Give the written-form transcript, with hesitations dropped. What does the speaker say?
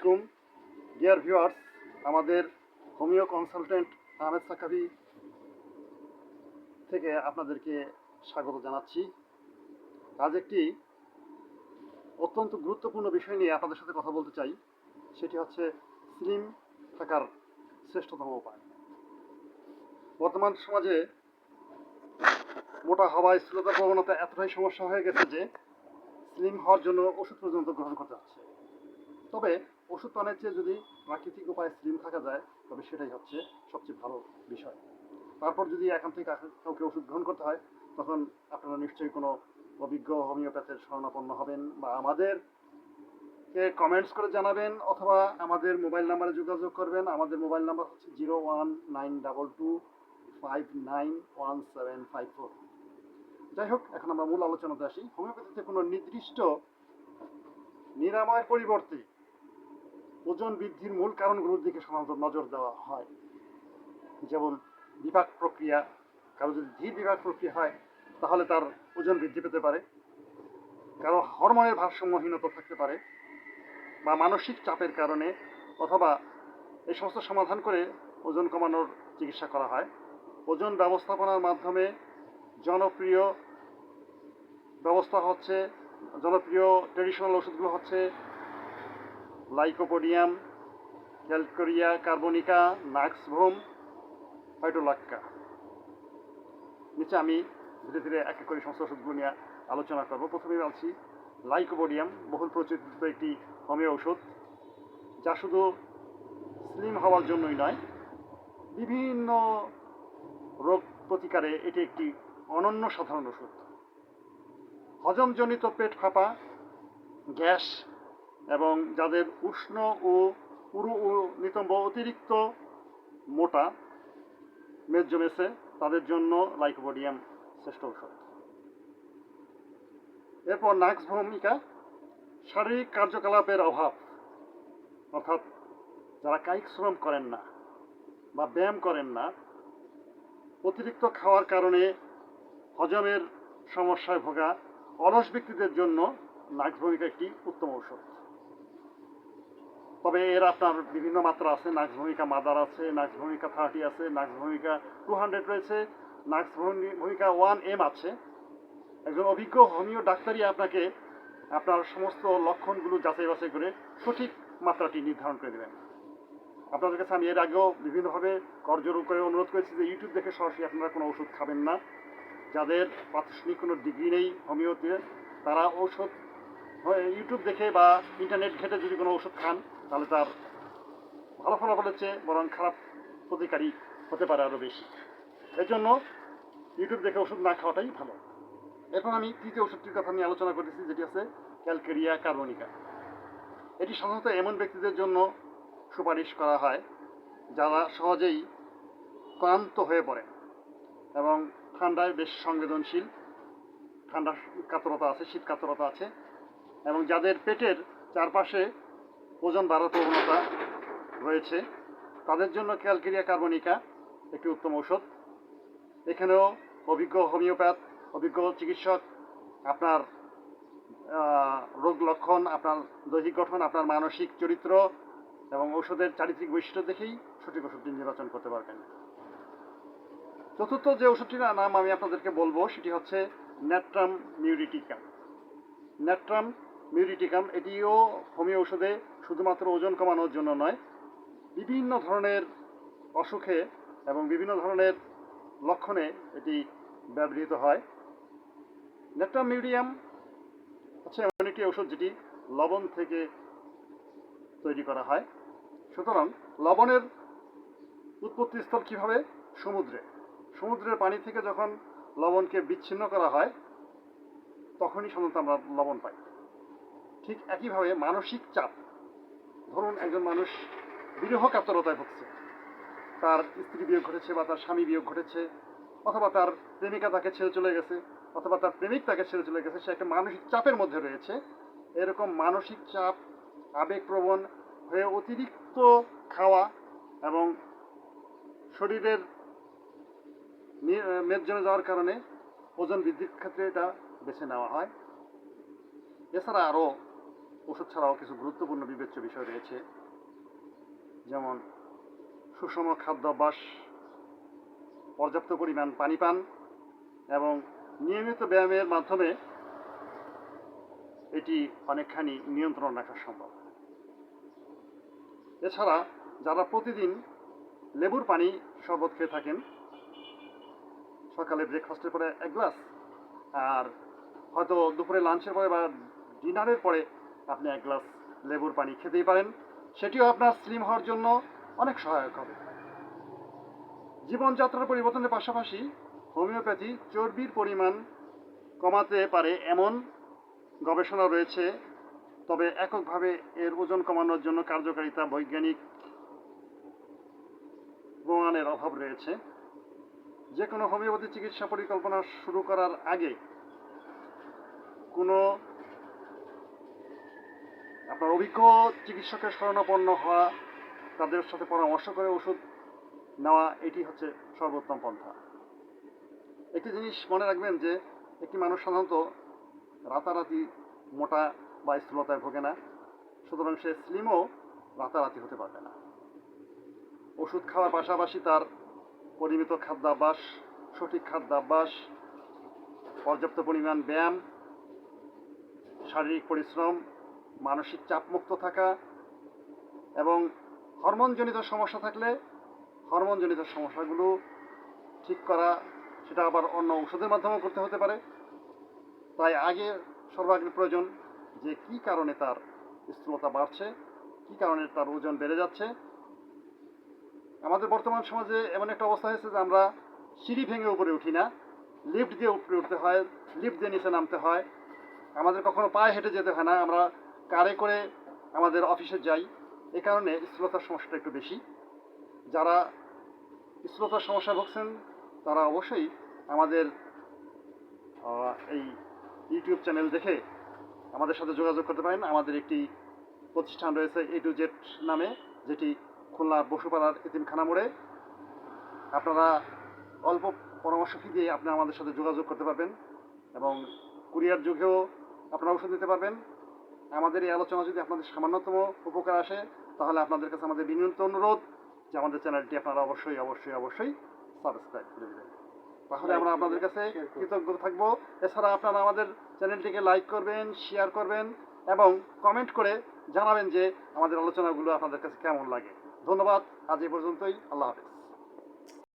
আলাইকুম dear viewers, আমাদের homeo consultant Ahmed সাকাবি থেকে আপনাদেরকে স্বাগত জানাচ্ছি। আজ একটি অত্যন্ত গুরুত্বপূর্ণ বিষয় নিয়ে আপনাদের সাথে কথা বলতে চাই। সেটি হচ্ছে স্লিম থাকার শ্রেষ্ঠতম উপায়। বর্তমান সমাজে মোটা হওয়া, স্থূলতার প্রবণতা এতটাই সমস্যা হয়ে গেছে যে স্লিম হওয়ার জন্য ওষুধ পর্যন্ত গ্রহণ করতে হচ্ছে। তবে ওষুধ পানের চেয়ে যদি প্রাকৃতিক উপায়ে স্লিম থাকা যায় তবে সেটাই হচ্ছে সবচেয়ে ভালো বিষয়। তারপর যদি এখান থেকে কাউকে ওষুধ গ্রহণ করতে হয় তখন আপনারা নিশ্চয়ই কোনো অভিজ্ঞ হোমিওপ্যাথের শরণাপন্ন হবেন বা আমাদেরকে কমেন্টস করে জানাবেন অথবা আমাদের মোবাইল নাম্বারে যোগাযোগ করবেন। আমাদের মোবাইল নাম্বার হচ্ছে 019225911754। যাই হোক, এখন আমরা মূল আলোচনাতে আসি। হোমিওপ্যাথিতে কোনো নির্দিষ্ট নিরাময়ের পরিবর্তে ওজন বৃদ্ধির মূল কারণগুলোর দিকে সাধারণত নজর দেওয়া হয়। যেমন বিপাক প্রক্রিয়া, কারো যদি ধীর বিপাক প্রক্রিয়া হয় তাহলে তার ওজন বৃদ্ধি পেতে পারে, কারো হরমোনের ভারসাম্যহীনতা থাকতে পারে, বা মানসিক চাপের কারণে, অথবা এই সমস্ত সমাধান করে ওজন কমানোর চিকিৎসা করা হয়। ওজন ব্যবস্থাপনার মাধ্যমে জনপ্রিয় ট্রেডিশনাল ওষুধগুলো হচ্ছে লাইকোপোডিয়াম, ক্যালকোরিয়া কার্বনিকা, নাক্সভোম, ফাইটোলাক্কা। নিচে আমি ধীরে ধীরে এক এক করে সমস্ত ওষুধগুলো নিয়ে আলোচনা করব। প্রথমে বলছি লাইকোপোডিয়াম, বহুল প্রচলিত একটি হোমিও ওষুধ, যা শুধু স্লিম হওয়ার জন্যই নয়, বিভিন্ন রোগ প্রতিকারে এটি একটি অনন্য সাধারণ ওষুধ। হজমজনিত পেট ফাঁপা, গ্যাস এবং যাদের উষ্ণ ও উরু ও নিতম্ব অতিরিক্ত মোটা মেদ জমেছে তাদের জন্য লাইকোপোডিয়াম শ্রেষ্ঠ ঔষধ। এরপর নাক্সভূমিকা, শারীরিক কার্যকলাপের অভাব, অর্থাৎ যারা কায়িক শ্রম করেন না বা ব্যায়াম করেন না, অতিরিক্ত খাওয়ার কারণে হজমের সমস্যায় ভোগা অলস ব্যক্তিদের জন্য নাক্সভূমিকা একটি উত্তম ঔষধ। তবে এর আপনার বিভিন্ন মাত্রা আছে। নাক্সভূমিকা মাদার আছে, নাক্সভূমিকা 30 আছে, নাক্সভূমিকা 200 রয়েছে, নাক্সভূমিকা 1M আছে। একজন অভিজ্ঞ হোমিও ডাক্তারই আপনাকে আপনার সমস্ত লক্ষণগুলো যাচাই বাছাই করে সঠিক মাত্রাটি নির্ধারণ করে দেবেন। আপনাদের কাছে আমি এর আগেও বিভিন্নভাবে করজোর করে অনুরোধ করেছি যে ইউটিউব দেখে সরাসরি আপনারা কোনো ওষুধ খাবেন না। যাদের প্রাতিষ্ঠানিক কোনো ডিগ্রি নেই হোমিওতে, তারা ঔষধ ইউটিউব দেখে বা ইন্টারনেট ঘেটে যদি কোনো ওষুধ খান তাহলে তার ভালো ফলাফলের চেয়ে বরং খারাপ প্রতিকারী হতে পারে আরও বেশি। এর জন্য ইউটিউব দেখে ওষুধ না খাওয়াটাই ভালো। এখন আমি তৃতীয় ওষুধটির কথা নিয়ে আলোচনা করতেছি, যেটি আছে ক্যালকেরিয়া কার্বনিকা। এটি সাধারণত এমন ব্যক্তিদের জন্য সুপারিশ করা হয় যারা সহজেই ক্লান্ত হয়ে পড়ে এবং ঠান্ডায় বেশ সংবেদনশীল, ঠান্ডা কাতরতা আছে, শীত কাতরতা আছে, এবং যাদের পেটের চারপাশে ওজন বাড়ার প্রবণতা রয়েছে তাদের জন্য ক্যালকেরিয়া কার্বনিকা একটি উত্তম ঔষধ। এখানেও অভিজ্ঞ হোমিওপ্যাথ, অভিজ্ঞ চিকিৎসক আপনার রোগ লক্ষণ, আপনার দৈহিক গঠন, আপনার মানসিক চরিত্র এবং ঔষধের চারিত্রিক বৈশিষ্ট্য দেখেই সঠিক ওষুধটি নির্বাচন করতে পারবেন। চতুর্থ যে ওষুধটির নাম আমি আপনাদেরকে বলবো সেটি হচ্ছে ন্যাট্রাম মিউরিটিকাম। ন্যাট্রাম মিউরিটিকাম এটিও হোমিও ঔষধে শুধুমাত্র ওজন কমানোর জন্য নয়, বিভিন্ন ধরনের অসুখে এবং বিভিন্ন ধরনের লক্ষণে এটি ব্যবহৃত হয়। ন্যাট্রাম মিউরিয়াম হচ্ছে এমন একটি ওষুধ যেটি লবণ থেকে তৈরি করা হয়। সুতরাং লবণের উৎপত্তিস্থল কীভাবে? সমুদ্রের পানি থেকে যখন লবণকে বিচ্ছিন্ন করা হয় তখনই সাধারণত আমরা লবণ পাই। ঠিক একইভাবে মানসিক চাপ, ধরুন একজন মানুষ বিরহ কাতরতায় ভুগছে, তার স্ত্রী বিয়োগ ঘটেছে বা তার স্বামী বিয়োগ ঘটেছে, অথবা তার প্রেমিকা তাকে ছেড়ে চলে গেছে, অথবা তার প্রেমিক তাকে ছেড়ে চলে গেছে, সে একটা মানসিক চাপের মধ্যে রয়েছে। এরকম মানসিক চাপ, আবেগপ্রবণ হয়ে অতিরিক্ত খাওয়া এবং শরীরের মেদ জমে যাওয়ার কারণে ওজন বৃদ্ধির ক্ষেত্রে এটা বেছে নেওয়া হয়। এছাড়া আরও ওষুধ ছাড়াও কিছু গুরুত্বপূর্ণ বিবেচ্য বিষয় রয়েছে, যেমন সুষম খাদ্যাভ্যাস, পর্যাপ্ত পরিমাণ পানি পান এবং নিয়মিত ব্যায়ামের মাধ্যমে এটি অনেকখানি নিয়ন্ত্রণ রাখা সম্ভব। এছাড়া যারা প্রতিদিন লেবুর পানি শরবত খেয়ে থাকেন, সকালে ব্রেকফাস্টের পরে 1 গ্লাস, আর হয়তো দুপুরে লাঞ্চের পরে বা ডিনারের পরে আপনি 1 গ্লাস লেবুর পানি খেতেই পারেন, সেটিও আপনার স্লিম হওয়ার জন্য অনেক সহায়ক হবে। জীবনযাত্রার পরিবর্তনের পাশাপাশি হোমিওপ্যাথি চর্বির পরিমাণ কমাতে পারে এমন গবেষণা রয়েছে, তবে এককভাবে এর ওজন কমানোর জন্য কার্যকারিতা বৈজ্ঞানিক প্রমাণের অভাব রয়েছে। যে কোনো হোমিওপ্যাথি চিকিৎসা পরিকল্পনা শুরু করার আগে কোনো আপনার অভিজ্ঞ চিকিৎসকের শরণাপন্ন হওয়া, তাদের সাথে পরামর্শ করে ওষুধ নেওয়া, এটি হচ্ছে সর্বোত্তম পন্থা। একটি জিনিস মনে রাখবেন যে একটি মানুষ সাধারণত রাতারাতি মোটা বা স্থূলতায় ভোগে না, সুতরাং সে স্লিমও রাতারাতি হতে পারবে না। ওষুধ খাওয়ার পাশাপাশি তার পরিমিত খাদ্যাভ্যাস, সঠিক খাদ্যাভ্যাস, পর্যাপ্ত পরিমাণ ব্যায়াম, শারীরিক পরিশ্রম, মানসিক চাপমুক্ত থাকা এবং হরমোনজনিত সমস্যা থাকলে হরমোনজনিত সমস্যাগুলো ঠিক করা, সেটা আবার অন্য ওষুধের মাধ্যমেও করতে হতে পারে। তাই আগে সর্বাগ্রে প্রয়োজন যে কী কারণে তার স্থূলতা বাড়ছে, কী কারণে তার ওজন বেড়ে যাচ্ছে। আমাদের বর্তমান সমাজে এমন একটা অবস্থা হয়েছে যে আমরা সিঁড়ি ভেঙে উপরে উঠি না, লিফট দিয়ে উপরে উঠতে হয়, লিফট দিয়ে নিচে নামতে হয়। আমাদের কখনো পায়ে হেঁটে যেতে হয় না, আমরা কারে করে আমাদের অফিসে যাই। এ কারণে স্থূলতার সমস্যাটা একটু বেশি। যারা স্থূলতার সমস্যা ভুগছেন তারা অবশ্যই আমাদের এই ইউটিউব চ্যানেল দেখে আমাদের সাথে যোগাযোগ করতে পারেন। আমাদের একটি প্রতিষ্ঠান রয়েছে A to Z নামে, যেটি খুলনার বসুপাড়ার এতিমখানা মোড়ে। আপনারা অল্প পরামর্শ ফি দিয়ে আপনারা আমাদের সাথে যোগাযোগ করতে পারবেন এবং কুরিয়ার যুগেও আপনারা ওষুধ নিতে পারবেন। আমাদের এই আলোচনা যদি আপনাদের সামান্যতম উপকার আসে, তাহলে আপনাদের কাছে আমাদের বিনীত অনুরোধ যে আমাদের চ্যানেলটি আপনারা অবশ্যই অবশ্যই অবশ্যই সাবস্ক্রাইব করে দেবেন, তাহলে আমরা আপনাদের কাছে কৃতজ্ঞ থাকবো। এছাড়া আপনারা আমাদের চ্যানেলটিকে লাইক করবেন, শেয়ার করবেন এবং কমেন্ট করে জানাবেন যে আমাদের আলোচনাগুলো আপনাদের কাছে কেমন লাগে। ধন্যবাদ, আজ এই পর্যন্তই। আল্লাহ হাফেজ।